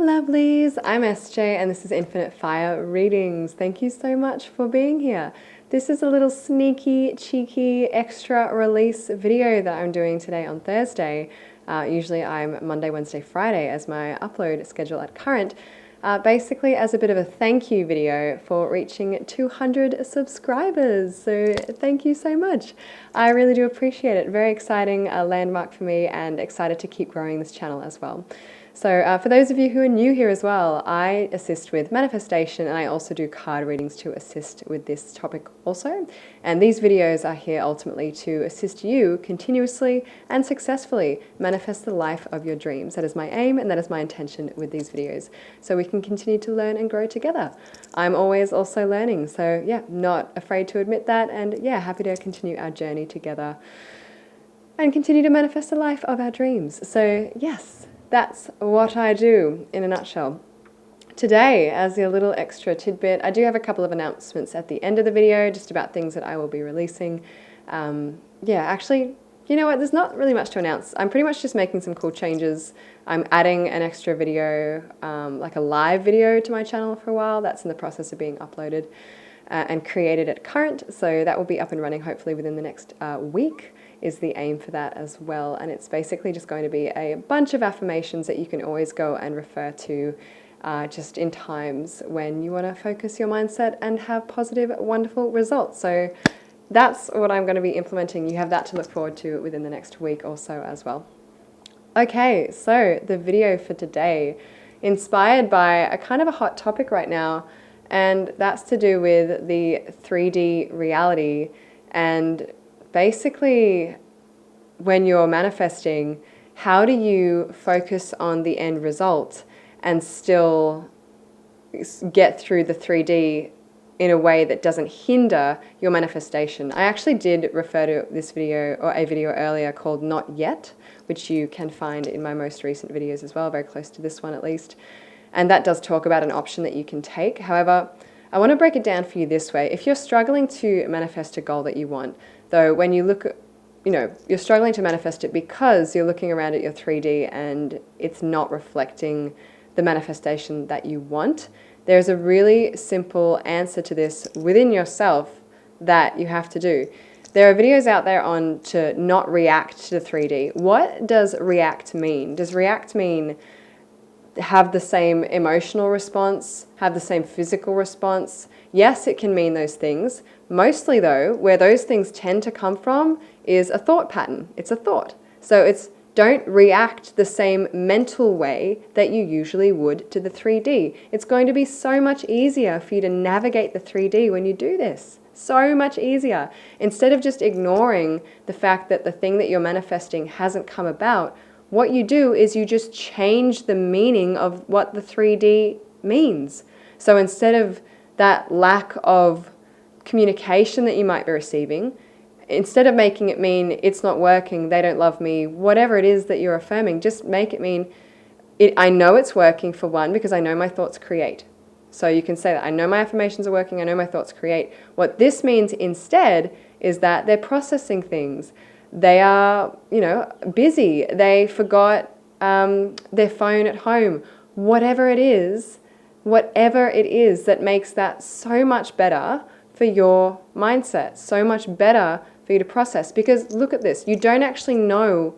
lovelies, I'm SJ and this is Infinite Fire Readings. Thank you so much for being here. This is a little sneaky, cheeky, extra release video that I'm doing today on Thursday. Usually I'm Monday, Wednesday, Friday as my upload schedule at current. Basically as a bit of a thank you video for reaching 200 subscribers. So thank you so much. I really do appreciate it. Very exciting landmark for me and excited to keep growing this channel as well. So for those of you who are new here as well, I assist with manifestation and I also do card readings to assist with this topic also. And these videos are here ultimately to assist you continuously and successfully manifest the life of your dreams. That is my aim and that is my intention with these videos. So we can continue to learn and grow together. I'm always also learning. So yeah, not afraid to admit that, and yeah, happy to continue our journey together and continue to manifest the life of our dreams. So yes. That's what I do in a nutshell. Today, as a little extra tidbit, I do have a couple of announcements at the end of the video, just about things that I will be releasing. Yeah, actually, you know what, there's not really much to announce. I'm pretty much just making some cool changes. I'm adding an extra video, like a live video to my channel for a while. That's in the process of being uploaded and created at current. So that will be up and running hopefully within the next week. Is the aim for that as well. And it's basically just going to be a bunch of affirmations that you can always go and refer to just in times when you want to focus your mindset and have positive, wonderful results. So that's what I'm going to be implementing. You have that to look forward to within the next week or so as well. Okay, so the video for today, inspired by a kind of a hot topic right now, and that's to do with the 3D reality. And basically, when you're manifesting, how do you focus on the end result and still get through the 3D in a way that doesn't hinder your manifestation? I actually did refer to this video or a video earlier called Not Yet, which you can find in my most recent videos as well, very close to this one at least. And that does talk about an option that you can take. However, I want to break it down for you this way. If you're struggling to manifest a goal that you want, though, when you look at, you're struggling to manifest it because you're looking around at your 3D and it's not reflecting the manifestation that you want, there's a really simple answer to this within yourself that you have to do. There are videos out there on to not react to the 3D. What does react mean? Does react mean have the same emotional response, have the same physical response? Yes, it can mean those things. Mostly though, where those things tend to come from is a thought pattern. It's a thought. So it's don't react the same mental way that you usually would to the 3D. It's going to be so much easier for you to navigate the 3D when you do this. So much easier. Instead of just ignoring the fact that the thing that you're manifesting hasn't come about, what you do is you just change the meaning of what the 3D means. So instead of that lack of communication that you might be receiving, instead of making it mean it's not working, they don't love me, whatever it is that you're affirming, just make it mean, I know it's working for one because I know my thoughts create. So you can say that, I know my affirmations are working, I know my thoughts create. What this means instead is that they're processing things. They are, busy. They forgot their phone at home. Whatever it is that makes that so much better for your mindset, so much better for you to process. Because look at this, you don't actually know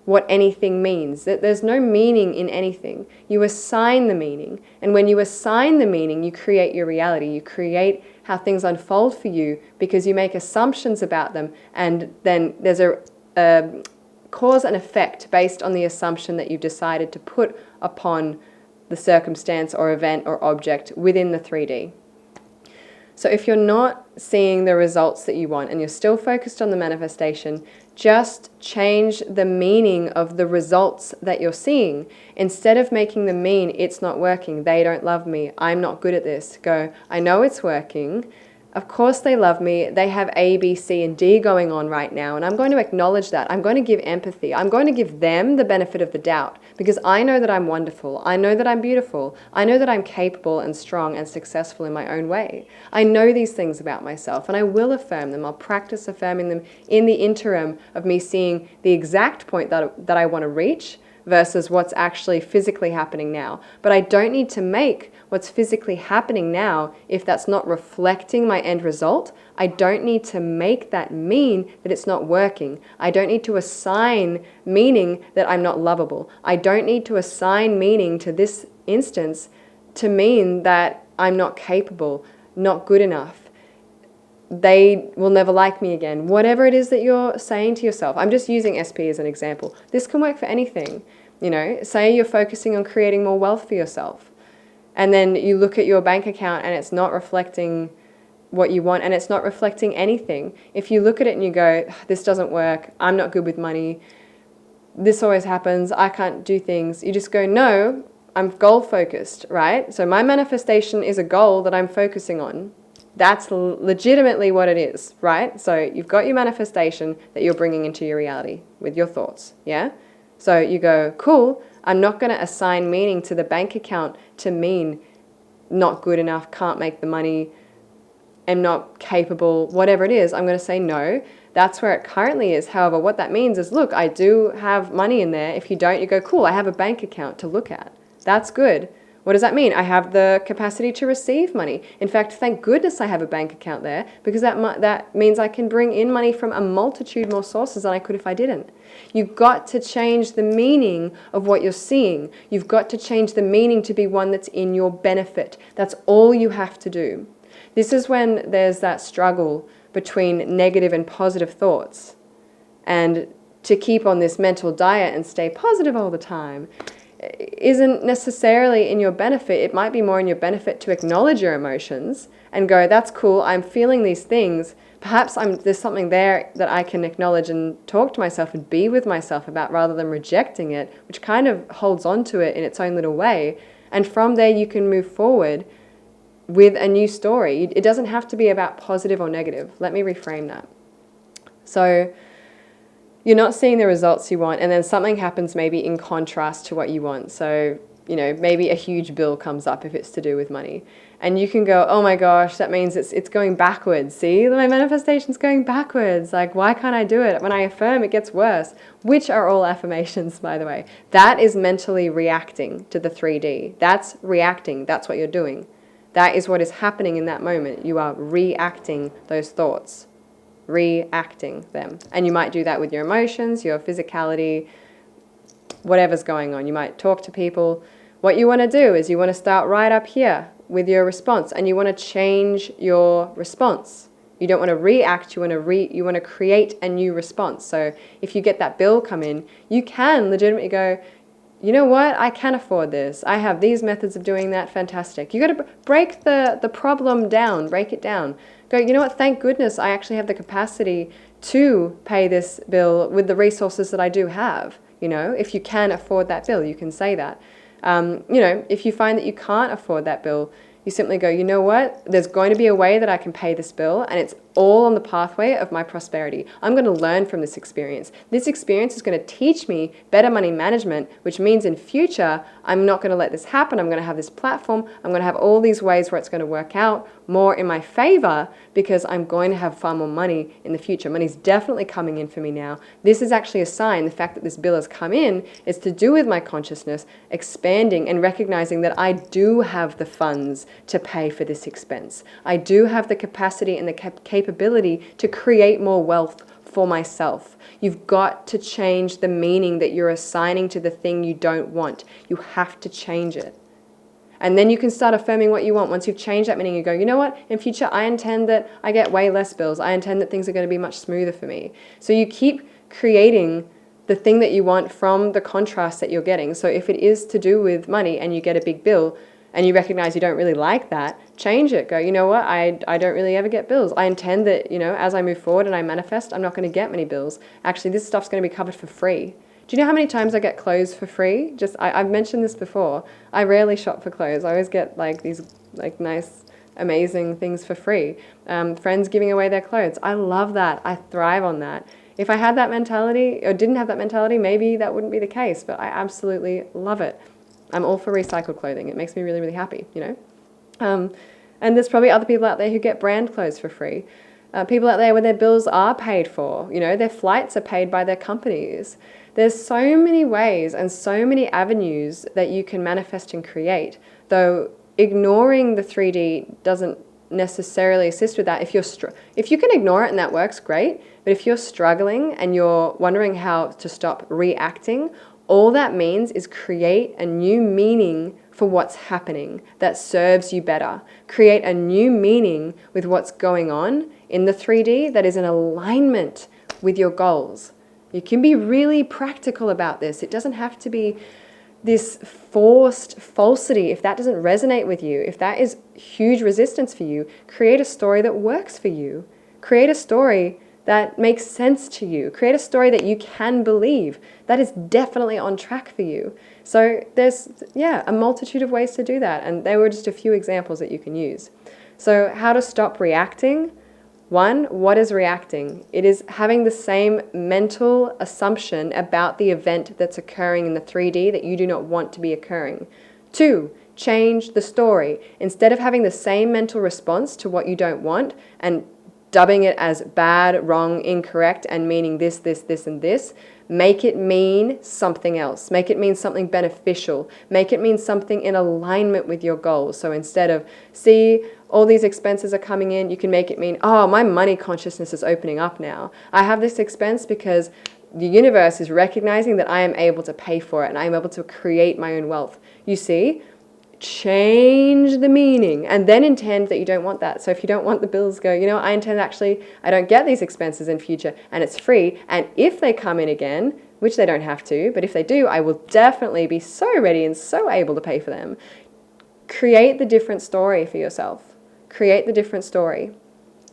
what anything means. There's no meaning in anything. You assign the meaning. And when you assign the meaning, you create your reality. You create how things unfold for you because you make assumptions about them, and then there's a cause and effect based on the assumption that you've decided to put upon the circumstance or event or object within the 3D. So if you're not seeing the results that you want and you're still focused on the manifestation, just change the meaning of the results that you're seeing. Instead of making them mean it's not working, they don't love me, I'm not good at this, go, I know it's working. Of course they love me. They have A, B, C, and D going on right now, and I'm going to acknowledge that. I'm going to give empathy. I'm going to give them the benefit of the doubt because I know that I'm wonderful. I know that I'm beautiful. I know that I'm capable and strong and successful in my own way. I know these things about myself, and I will affirm them. I'll practice affirming them in the interim of me seeing the exact point that I want to reach versus what's actually physically happening now. But I don't need to make what's physically happening now if that's not reflecting my end result. I don't need to make that mean that it's not working. I don't need to assign meaning that I'm not lovable. I don't need to assign meaning to this instance to mean that I'm not capable, not good enough. They will never like me again. Whatever it is that you're saying to yourself. I'm just using SP as an example. This can work for anything. You know, say you're focusing on creating more wealth for yourself. And then you look at your bank account and it's not reflecting what you want, and it's not reflecting anything. If you look at it and you go, this doesn't work, I'm not good with money, this always happens, I can't do things. You just go, no, I'm goal focused, right? So my manifestation is a goal that I'm focusing on. That's legitimately what it is, right? So you've got your manifestation that you're bringing into your reality with your thoughts, yeah? So you go, cool, I'm not going to assign meaning to the bank account to mean not good enough, can't make the money, am not capable, whatever it is. I'm going to say no. That's where it currently is. However, what that means is, look, I do have money in there. If you don't, you go, cool, I have a bank account to look at. That's good. What does that mean? I have the capacity to receive money. In fact, thank goodness I have a bank account there, because that means I can bring in money from a multitude more sources than I could if I didn't. You've got to change the meaning of what you're seeing. You've got to change the meaning to be one that's in your benefit. That's all you have to do. This is when there's that struggle between negative and positive thoughts. And to keep on this mental diet and stay positive all the time isn't necessarily in your benefit. It might be more in your benefit to acknowledge your emotions and go, that's cool, I'm feeling these things. Perhaps there's something there that I can acknowledge and talk to myself and be with myself about, rather than rejecting it, which kind of holds on to it in its own little way. And from there you can move forward with a new story. It doesn't have to be about positive or negative. Let me reframe that. So you're not seeing the results you want, and then something happens maybe in contrast to what you want. So, you know, maybe a huge bill comes up if it's to do with money. And you can go, oh my gosh, that means it's going backwards. See, my manifestation's going backwards. Like, why can't I do it? When I affirm, it gets worse. Which are all affirmations, by the way. That is mentally reacting to the 3D. That's reacting. That's what you're doing. That is what is happening in that moment. You are reacting those thoughts. Reacting them. And you might do that with your emotions, your physicality, whatever's going on. You might talk to people. What you want to do is you want to start right up here with your response, and you want to change your response. You don't want to react, you want to create a new response. So if you get that bill come in, you can legitimately go, you know what, I can afford this. I have these methods of doing that, fantastic. You got to break the problem down, break it down. Go, you know what, thank goodness I actually have the capacity to pay this bill with the resources that I do have. You know, if you can afford that bill, you can say that. You know, if you find that you can't afford that bill, you simply go, you know what, there's going to be a way that I can pay this bill, and it's all on the pathway of my prosperity. I'm going to learn from this experience. This experience is going to teach me better money management, which means in future, I'm not going to let this happen. I'm going to have this platform. I'm going to have all these ways where it's going to work out more in my favor, because I'm going to have far more money in the future. Money's definitely coming in for me now. This is actually a sign. The fact that this bill has come in is to do with my consciousness expanding and recognizing that I do have the funds to pay for this expense. I do have the capacity and the capability to create more wealth for myself. You've got to change the meaning that you're assigning to the thing you don't want. You have to change it. And then you can start affirming what you want. Once you've changed that meaning, you go, you know what, in future I intend that I get way less bills. I intend that things are going to be much smoother for me. So you keep creating the thing that you want from the contrast that you're getting. So if it is to do with money and you get a big bill and you recognize you don't really like that, change it. Go, you know what, I don't really ever get bills. I intend that, you know, as I move forward and I manifest, I'm not going to get many bills. Actually, this stuff's going to be covered for free. Do you know how many times I get clothes for free? I've mentioned this before. I rarely shop for clothes. I always get like these like nice, amazing things for free. Friends giving away their clothes. I love that. I thrive on that. If I had that mentality or didn't have that mentality, maybe that wouldn't be the case, but I absolutely love it. I'm all for recycled clothing. It makes me really, really happy, you know? And there's probably other people out there who get brand clothes for free. People out there where their bills are paid for, you know, their flights are paid by their companies. There's so many ways and so many avenues that you can manifest and create, though ignoring the 3D doesn't necessarily assist with that. If you can ignore it and that works, great. But if you're struggling and you're wondering how to stop reacting, all that means is create a new meaning for what's happening that serves you better. Create a new meaning with what's going on in the 3D that is in alignment with your goals. You can be really practical about this. It doesn't have to be this forced falsity. If that doesn't resonate with you, if that is huge resistance for you, create a story that works for you. Create a story that makes sense to you. Create a story that you can believe. That is definitely on track for you. So there's, a multitude of ways to do that. And they were just a few examples that you can use. So how to stop reacting? 1, what is reacting? It is having the same mental assumption about the event that's occurring in the 3D that you do not want to be occurring. 2, change the story. Instead of having the same mental response to what you don't want and dubbing it as bad, wrong, incorrect, and meaning this, this, this, and this, make it mean something else. Make it mean something beneficial. Make it mean something in alignment with your goals. So instead of, see, all these expenses are coming in, you can make it mean, oh, my money consciousness is opening up now. I have this expense because the universe is recognizing that I am able to pay for it and I am able to create my own wealth. You see? Change the meaning and then intend that you don't want that. So if you don't want the bills, go, you know, I intend actually, I don't get these expenses in future and it's free. And if they come in again, which they don't have to, but if they do, I will definitely be so ready and so able to pay for them. Create the different story for yourself. Create the different story.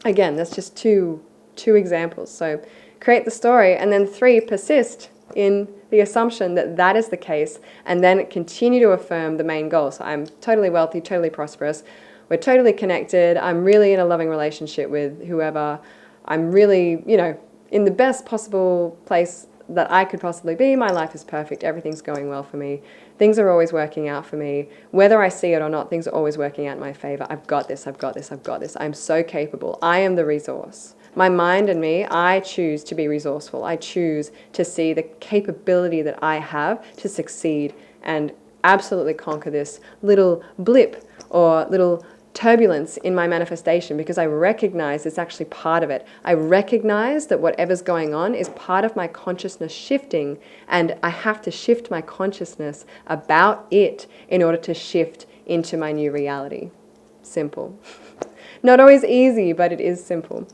Again, that's just two examples. So create the story, and then 3, persist in the assumption that that is the case, and then continue to affirm the main goal. So I'm totally wealthy, totally prosperous, we're totally connected, I'm really in a loving relationship with whoever, I'm really, you know, in the best possible place that I could possibly be, my life is perfect, everything's going well for me, things are always working out for me, whether I see it or not, things are always working out in my favor, I've got this, I've got this, I've got this, I'm so capable, I am the resource. My mind and me, I choose to be resourceful. I choose to see the capability that I have to succeed and absolutely conquer this little blip or little turbulence in my manifestation, because I recognize it's actually part of it. I recognize that whatever's going on is part of my consciousness shifting, and I have to shift my consciousness about it in order to shift into my new reality. Simple. Not always easy, but it is simple.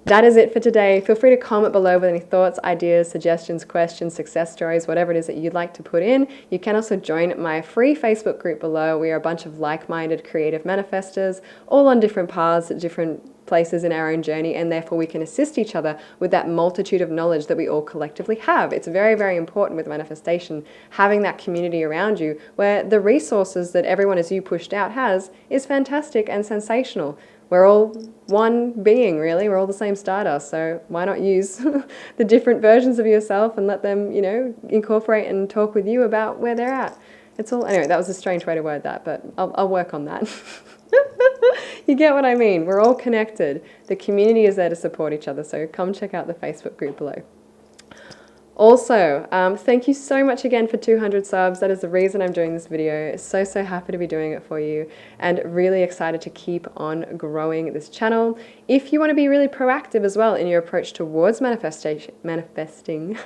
That is it for today. Feel free to comment below with any thoughts, ideas, suggestions, questions, success stories, whatever it is that you'd like to put in. You can also join my free Facebook group below. We are a bunch of like-minded creative manifestors, all on different paths at different places in our own journey, and therefore we can assist each other with that multitude of knowledge that we all collectively have. It's very, very important with manifestation, having that community around you where the resources that everyone as you pushed out has is fantastic and sensational. We're all one being, really. We're all the same stardust. So why not use the different versions of yourself and let them, you know, incorporate and talk with you about where they're at. It's all, anyway, that was a strange way to word that, but I'll work on that. You get what I mean. We're all connected. The community is there to support each other. So come check out the Facebook group below. Also, thank you so much again for 200 subs. That is the reason I'm doing this video. So happy to be doing it for you and really excited to keep on growing this channel. If you want to be really proactive as well in your approach towards manifesting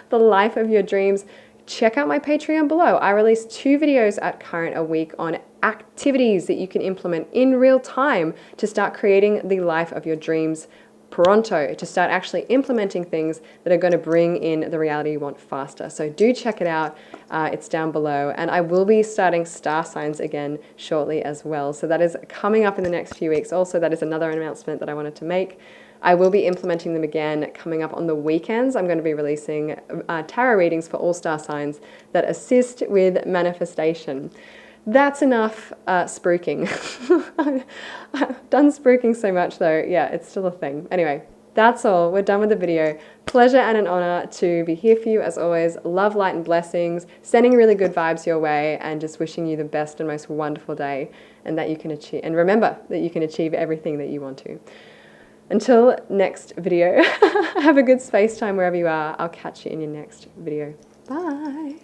the life of your dreams, check out my Patreon below. I release 2 videos at current a week on activities that you can implement in real time to start creating the life of your dreams pronto, to start actually implementing things that are going to bring in the reality you want faster. So do check it out. It's down below. And I will be starting star signs again shortly as well. So that is coming up in the next few weeks. Also, that is another announcement that I wanted to make. I will be implementing them again coming up on the weekends. I'm going to be releasing tarot readings for all star signs that assist with manifestation. That's enough spruiking. I've done spruiking so much though. Yeah, it's still a thing. Anyway, that's all. We're done with the video. Pleasure and an honor to be here for you as always. Love, light and blessings, sending really good vibes your way and just wishing you the best and most wonderful day, and that you can achieve, and remember that you can achieve everything that you want to. Until next video, have a good space time wherever you are. I'll catch you in your next video. Bye.